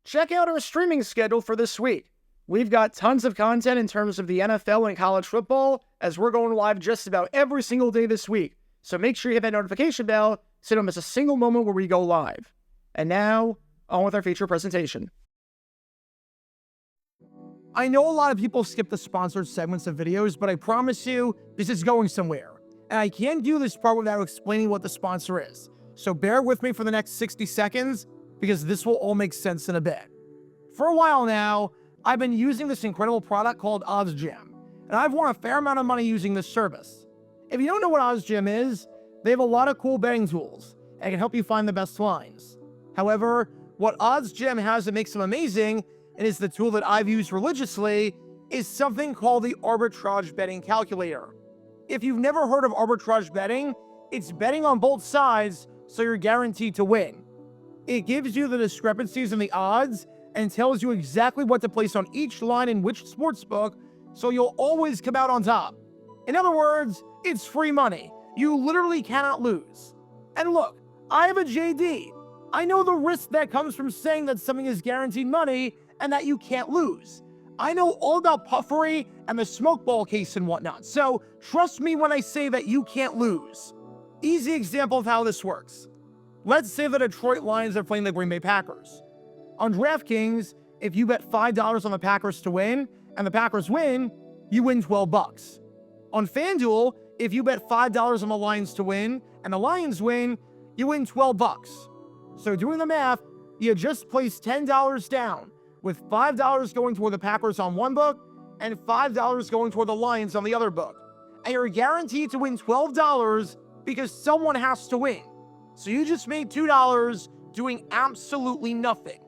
check out our streaming schedule for this week. We've got tons of content in terms of the NFL and college football, as we're going live just about every single day this week. So make sure you hit that notification bell so you don't miss a single moment where we go live. And now, on with our feature presentation. I know a lot of people skip the sponsored segments of videos, but I promise you, this is going somewhere. And I can't do this part without explaining what the sponsor is. So bear with me for the next 60 seconds, because this will all make sense in a bit. For a while now, I've been using this incredible product called OddsJam, and I've won a fair amount of money using this service. If you don't know what OddsJam is, they have a lot of cool betting tools and can help you find the best lines. However, what OddsJam has that makes them amazing, and is the tool that I've used religiously, is something called the arbitrage betting calculator. If you've never heard of arbitrage betting, it's betting on both sides so you're guaranteed to win. It gives you the discrepancies in the odds and tells you exactly what to place on each line in which sportsbook, so you'll always come out on top. In other words, it's free money. You literally cannot lose. And look, I have a JD. I know the risk that comes from saying that something is guaranteed money and that you can't lose. I know all about puffery and the smoke ball case and whatnot, so trust me when I say that you can't lose. Easy example of how this works. Let's say the Detroit Lions are playing the Green Bay Packers. On DraftKings, if you bet $5 on the Packers to win, and the Packers win, you win $12. On FanDuel, if you bet $5 on the Lions to win, and the Lions win, you win $12. So doing the math, you just place $10 down, with $5 going toward the Packers on one book, and $5 going toward the Lions on the other book. And you're guaranteed to win $12 because someone has to win. So you just made $2 doing absolutely nothing.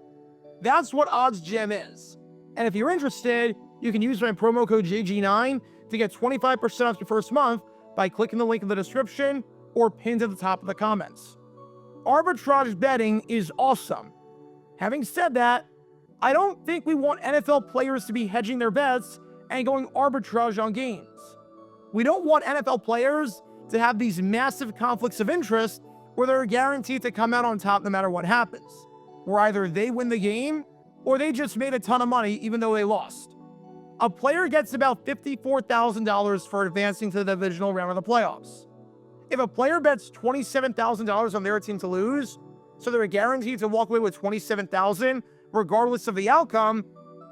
That's what OddsJam is. And if you're interested, you can use my promo code JG9 to get 25% off your first month by clicking the link in the description or pinned at the top of the comments. Arbitrage betting is awesome. Having said that, I don't think we want NFL players to be hedging their bets and going arbitrage on games. We don't want NFL players to have these massive conflicts of interest where they're guaranteed to come out on top no matter what happens, where either they win the game or they just made a ton of money even though they lost. A player gets about $54,000 for advancing to the divisional round of the playoffs. If a player bets $27,000 on their team to lose, so they're guaranteed to walk away with $27,000 regardless of the outcome,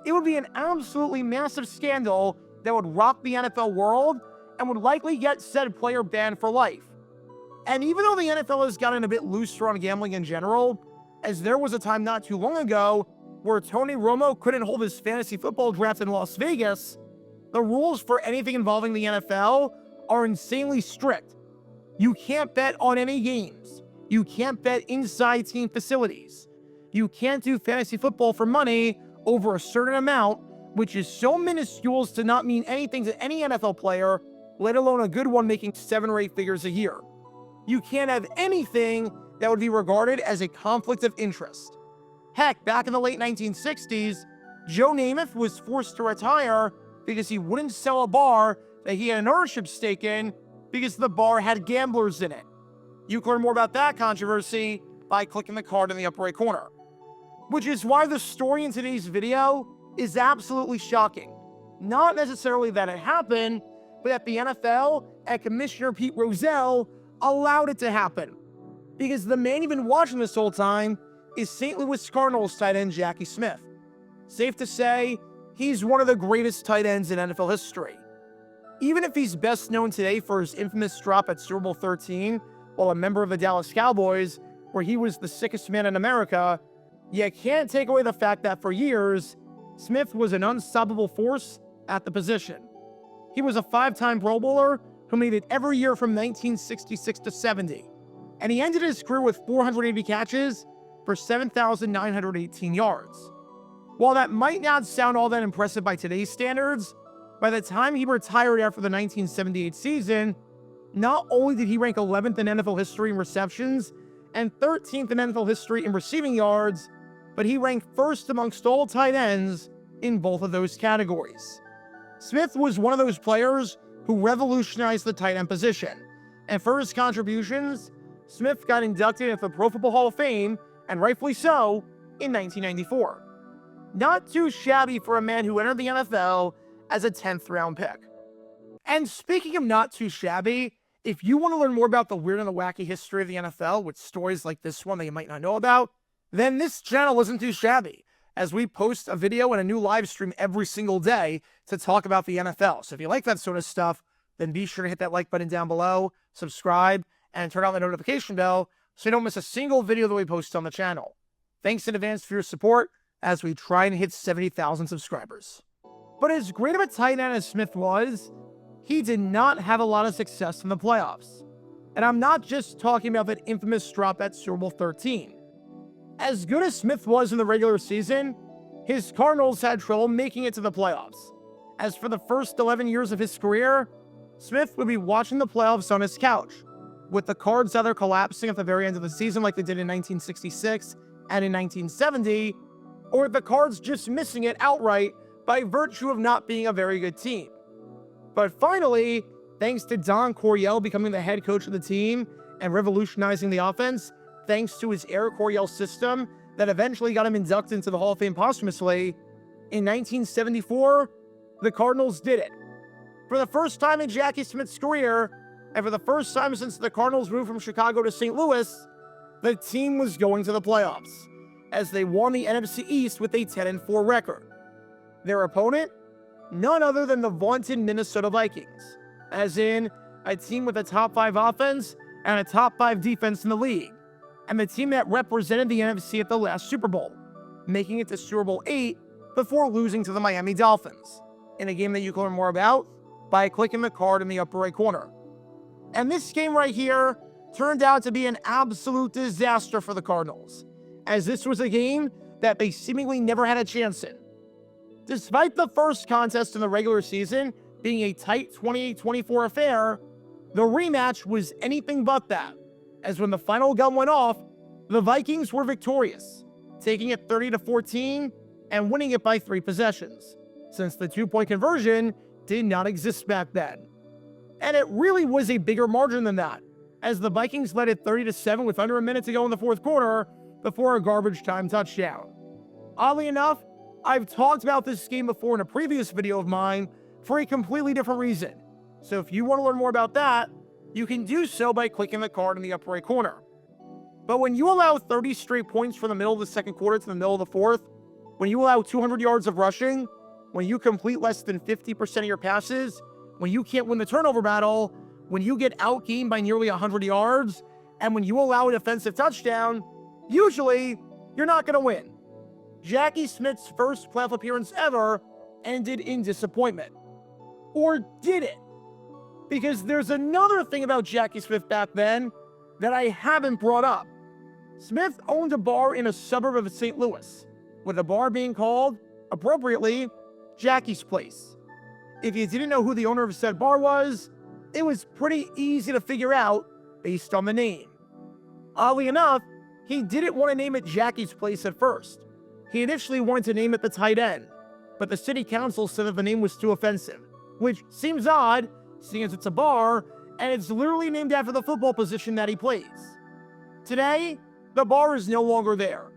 it would be an absolutely massive scandal that would rock the NFL world and would likely get said player banned for life. And even though the NFL has gotten a bit looser on gambling in general, as there was a time not too long ago where Tony Romo couldn't hold his fantasy football draft in Las Vegas, the rules for anything involving the NFL are insanely strict. You can't bet on any games. You can't bet inside team facilities. You can't do fantasy football for money over a certain amount, which is so minuscule as to not mean anything to any NFL player, let alone a good one making 7 or 8 figures a year. You can't have anything that would be regarded as a conflict of interest. Heck, back in the late 1960s, Joe Namath was forced to retire because he wouldn't sell a bar that he had an ownership stake in because the bar had gamblers in it. You can learn more about that controversy by clicking the card in the upper right corner. Which is why the story in today's video is absolutely shocking. Not necessarily that it happened, but that the NFL and Commissioner Pete Rozelle allowed it to happen. Because the man you've been watching this whole time is St. Louis Cardinals tight end Jackie Smith. Safe to say, he's one of the greatest tight ends in NFL history. Even if he's best known today for his infamous drop at Super Bowl 13 while a member of the Dallas Cowboys, where he was the sickest man in America, you can't take away the fact that for years, Smith was an unstoppable force at the position. He was a 5-time Pro Bowler who made it every year from 1966 to 70. And he ended his career with 480 catches for 7,918 yards. While that might not sound all that impressive by today's standards, by the time he retired after the 1978 season, not only did he rank 11th in NFL history in receptions and 13th in NFL history in receiving yards, but he ranked first amongst all tight ends in both of those categories. Smith was one of those players who revolutionized the tight end position, and for his contributions, Smith got inducted into the Pro Football Hall of Fame, and rightfully so, in 1994. Not too shabby for a man who entered the NFL as a 10th round pick. And speaking of not too shabby, if you want to learn more about the weird and the wacky history of the NFL with stories like this one that you might not know about, then this channel isn't too shabby, as we post a video and a new live stream every single day to talk about the NFL. So if you like that sort of stuff, then be sure to hit that like button down below, subscribe, and turn on the notification bell so you don't miss a single video that we post on the channel. Thanks in advance for your support as we try and hit 70,000 subscribers. But as great of a tight end as Smith was, he did not have a lot of success in the playoffs. And I'm not just talking about that infamous drop at Super Bowl 13. As good as Smith was in the regular season, his Cardinals had trouble making it to the playoffs. As for the first 11 years of his career, Smith would be watching the playoffs on his couch, with the Cards either collapsing at the very end of the season like they did in 1966 and in 1970, or the Cards just missing it outright by virtue of not being a very good team. But finally, thanks to Don Coryell becoming the head coach of the team and revolutionizing the offense, thanks to his Air Coryell system that eventually got him inducted into the Hall of Fame posthumously, in 1974, the Cardinals did it. For the first time in Jackie Smith's career, and for the first time since the Cardinals moved from Chicago to St. Louis, the team was going to the playoffs, as they won the NFC East with a 10-4 record. Their opponent? None other than the vaunted Minnesota Vikings, as in a team with a top 5 offense and a top 5 defense in the league, and the team that represented the NFC at the last Super Bowl, making it to Super Bowl 8 before losing to the Miami Dolphins, in a game that you can learn more about by clicking the card in the upper right corner. And this game right here turned out to be an absolute disaster for the Cardinals, as this was a game that they seemingly never had a chance in. Despite the first contest in the regular season being a tight 28-24 affair, the rematch was anything but that, as when the final gun went off, the Vikings were victorious, taking it 30-14 and winning it by 3 possessions, since the 2-point conversion did not exist back then. And it really was a bigger margin than that, as the Vikings led it 30-7 with under a minute to go in the fourth quarter before a garbage time touchdown. Oddly enough, I've talked about this game before in a previous video of mine for a completely different reason. So if you want to learn more about that, you can do so by clicking the card in the upper right corner. But when you allow 30 straight points from the middle of the second quarter to the middle of the fourth, when you allow 200 yards of rushing, when you complete less than 50% of your passes, when you can't win the turnover battle, when you get outgained by nearly 100 yards, and when you allow a defensive touchdown, usually you're not going to win. Jackie Smith's first playoff appearance ever ended in disappointment. Or did it? Because there's another thing about Jackie Smith back then that I haven't brought up. Smith owned a bar in a suburb of St. Louis, with the bar being called, appropriately, Jackie's Place. If you didn't know who the owner of said bar was, it was pretty easy to figure out based on the name. Oddly enough, he didn't want to name it Jackie's Place at first. He initially wanted to name it the tight end, but the city council said that the name was too offensive, which seems odd, seeing as it's a bar, and it's literally named after the football position that he plays. Today, the bar is no longer there.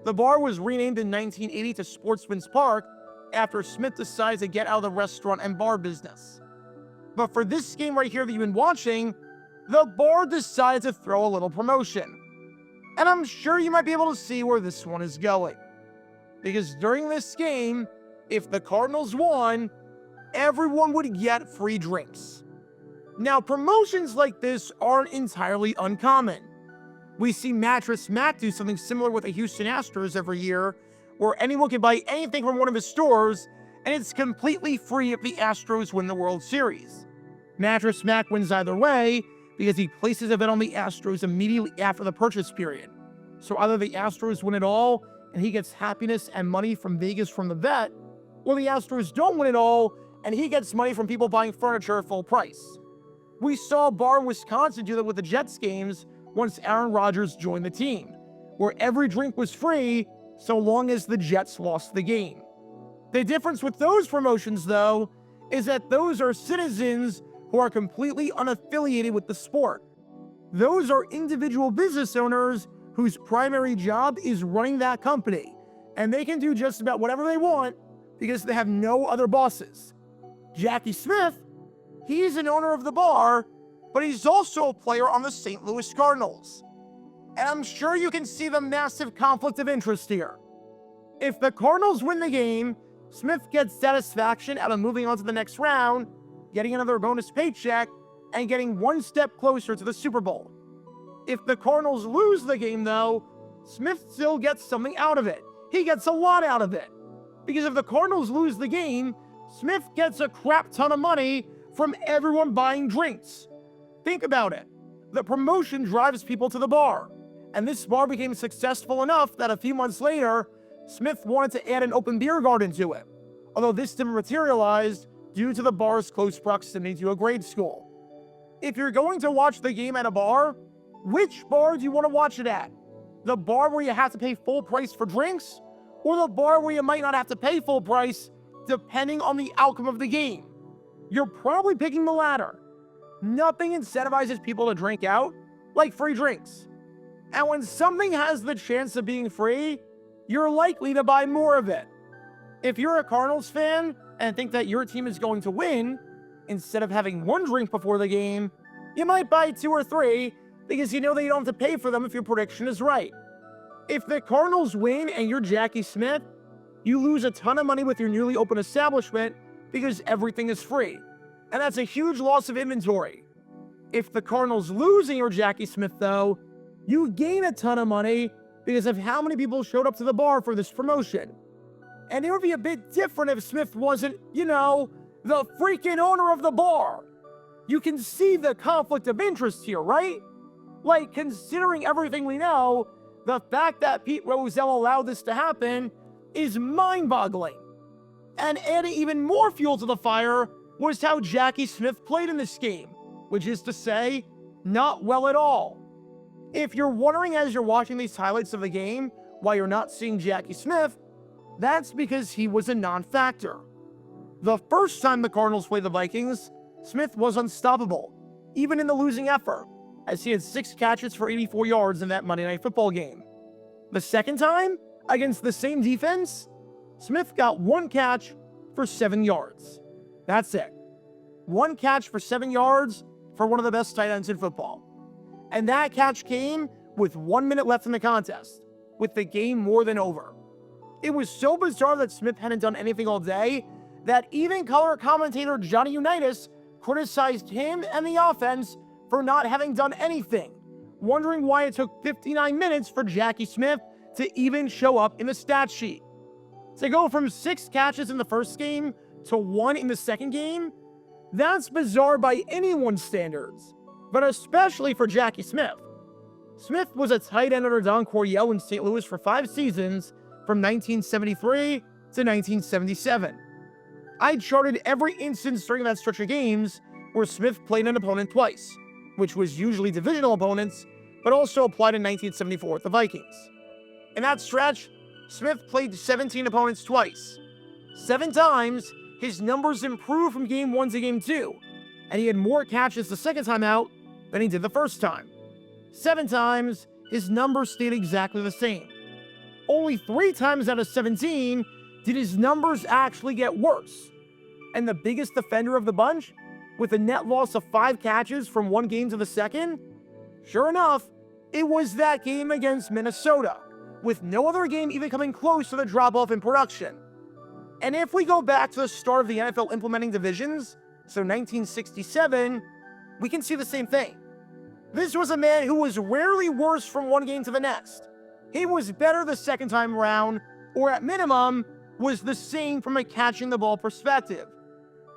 The bar was renamed in 1980 to Sportsman's Park after Smith decided to get out of the restaurant and bar business. But for this game right here that you've been watching, the bar decided to throw a little promotion. And I'm sure you might be able to see where this one is going. Because during this game, if the Cardinals won, everyone would get free drinks. Now, promotions like this aren't entirely uncommon. We see Mattress Matt do something similar with the Houston Astros every year, where anyone can buy anything from one of his stores, and it's completely free if the Astros win the World Series. Mattress Mac wins either way because he places a bet on the Astros immediately after the purchase period. So either the Astros win it all and he gets happiness and money from Vegas from the bet, or the Astros don't win it all and he gets money from people buying furniture at full price. We saw a bar in Wisconsin do that with the Jets games once Aaron Rodgers joined the team, where every drink was free so long as the Jets lost the game. The difference with those promotions, though, is that those are citizens who are completely unaffiliated with the sport. Those are individual business owners whose primary job is running that company, and they can do just about whatever they want because they have no other bosses. Jackie Smith, he's an owner of the bar, but he's also a player on the St. Louis Cardinals. And I'm sure you can see the massive conflict of interest here. If the Cardinals win the game, Smith gets satisfaction out of moving on to the next round, getting another bonus paycheck, and getting one step closer to the Super Bowl. If the Cardinals lose the game, though, Smith still gets something out of it. He gets a lot out of it. Because if the Cardinals lose the game, Smith gets a crap ton of money from everyone buying drinks. Think about it. The promotion drives people to the bar. And this bar became successful enough that a few months later, Smith wanted to add an open beer garden to it. Although this didn't materialize due to the bar's close proximity to a grade school. If you're going to watch the game at a bar, which bar do you want to watch it at? The bar where you have to pay full price for drinks? Or the bar where you might not have to pay full price depending on the outcome of the game? You're probably picking the latter. Nothing incentivizes people to drink out like free drinks. And when something has the chance of being free, you're likely to buy more of it. If you're a Cardinals fan and think that your team is going to win, instead of having one drink before the game, you might buy 2 or 3 because you know that you don't have to pay for them if your prediction is right. If the Cardinals win and you're Jackie Smith, you lose a ton of money with your newly opened establishment because everything is free. And that's a huge loss of inventory. If the Cardinals lose and you're Jackie Smith, though, you gain a ton of money because of how many people showed up to the bar for this promotion. And it would be a bit different if Smith wasn't, the freaking owner of the bar. You can see the conflict of interest here, right? Like, considering everything we know, the fact that Pete Rozelle allowed this to happen is mind-boggling. And adding even more fuel to the fire was how Jackie Smith played in this game, which is to say, not well at all. If you're wondering as you're watching these highlights of the game why you're not seeing Jackie Smith, that's because he was a non-factor. The first time the Cardinals played the Vikings, Smith was unstoppable, even in the losing effort, as he had 6 catches for 84 yards in that Monday Night Football game. The second time, against the same defense, Smith got 1 catch for 7 yards. That's it. 1 catch for 7 yards for one of the best tight ends in football. And that catch came with 1 minute left in the contest, with the game more than over. It was so bizarre that Smith hadn't done anything all day that even color commentator Johnny Unitas criticized him and the offense for not having done anything, wondering why it took 59 minutes for Jackie Smith to even show up in the stat sheet. To go from 6 catches in the first game to 1 in the second game, that's bizarre by anyone's standards, but especially for Jackie Smith. Smith was a tight end under Don Coryell in St. Louis for 5 seasons from 1973 to 1977. I charted every instance during that stretch of games where Smith played an opponent twice, which was usually divisional opponents, but also applied in 1974 with the Vikings. In that stretch, Smith played 17 opponents twice. 7 times, his numbers improved from game 1 to game 2, and he had more catches the second time out than he did the first time. 7 times, his numbers stayed exactly the same. Only 3 times out of 17 did his numbers actually get worse. And the biggest offender of the bunch, with a net loss of 5 catches from 1 game to the second, sure enough, it was that game against Minnesota, with no other game even coming close to the drop-off in production. And if we go back to the start of the NFL implementing divisions, so 1967, we can see the same thing. This was a man who was rarely worse from 1 game to the next. He was better the second time around, or at minimum, was the same from a catching the ball perspective.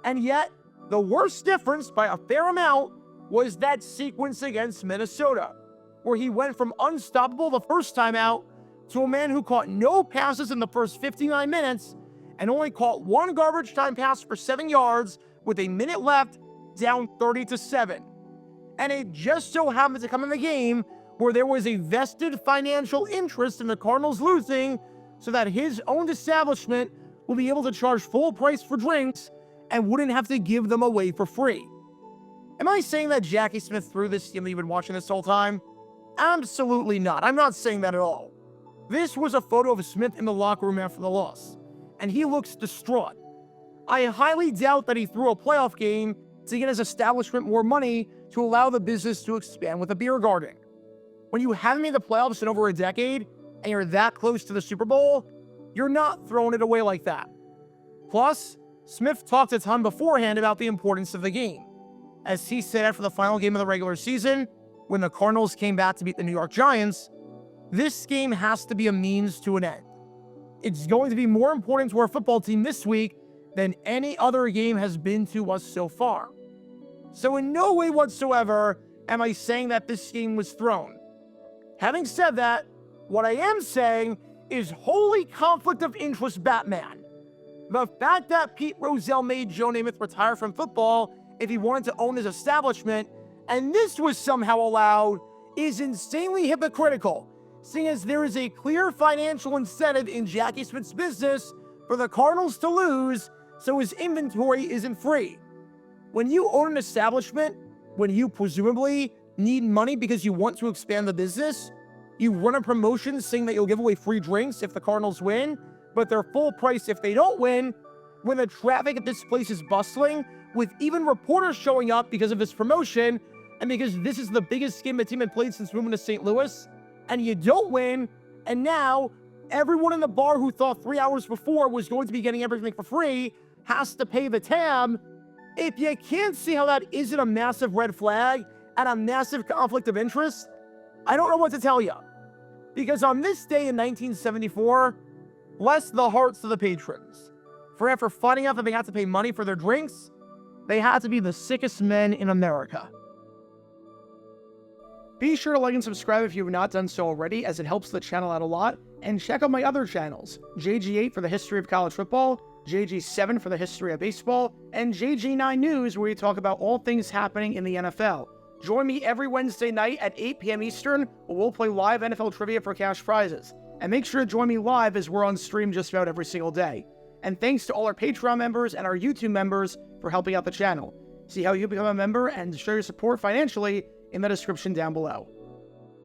And yet, the worst difference by a fair amount was that sequence against Minnesota, where he went from unstoppable the first time out to a man who caught no passes in the first 59 minutes and only caught 1 garbage time pass for 7 yards with a minute left, down 30-7. And it just so happened to come in the game where there was a vested financial interest in the Cardinals losing so that his owned establishment will be able to charge full price for drinks and wouldn't have to give them away for free. Am I saying that Jackie Smith threw this team that you've been watching this whole time? Absolutely not. I'm not saying that at all. This was a photo of Smith in the locker room after the loss, and he looks distraught. I highly doubt that he threw a playoff game to get his establishment more money to allow the business to expand with a beer garden. When you haven't made the playoffs in over a decade, and you're that close to the Super Bowl, you're not throwing it away like that. Plus, Smith talked a ton beforehand about the importance of the game. As he said after the final game of the regular season, when the Cardinals came back to beat the New York Giants, this game has to be a means to an end. It's going to be more important to our football team this week than any other game has been to us so far. So in no way whatsoever am I saying that this game was thrown. Having said that, what I am saying is holy conflict of interest, Batman. The fact that Pete Rozelle made Joe Namath retire from football if he wanted to own his establishment, and this was somehow allowed, is insanely hypocritical, seeing as there is a clear financial incentive in Jackie Smith's business for the Cardinals to lose, so his inventory isn't free. When you own an establishment, when you presumably need money because you want to expand the business, you run a promotion saying that you'll give away free drinks if the Cardinals win, but they're full price if they don't win. When the traffic at this place is bustling, with even reporters showing up because of this promotion, and because this is the biggest game the team had played since moving to St. Louis, and you don't win, and now everyone in the bar who thought 3 hours before was going to be getting everything for free has to pay the tab. If you can't see how that isn't a massive red flag and a massive conflict of interest, I don't know what to tell you. Because on this day in 1974, bless the hearts of the patrons. For after finding out that they had to pay money for their drinks, they had to be the sickest men in America. Be sure to like and subscribe if you have not done so already, as it helps the channel out a lot. And check out my other channels, JG8 for the history of college football, JG7 for the history of baseball, and JG9 News, where we talk about all things happening in the NFL. Join me every Wednesday night at 8 p.m. Eastern, where we'll play live NFL trivia for cash prizes. And make sure to join me live, as we're on stream just about every single day. And thanks to all our Patreon members and our YouTube members for helping out the channel. See how you become a member and show your support financially in the description down below.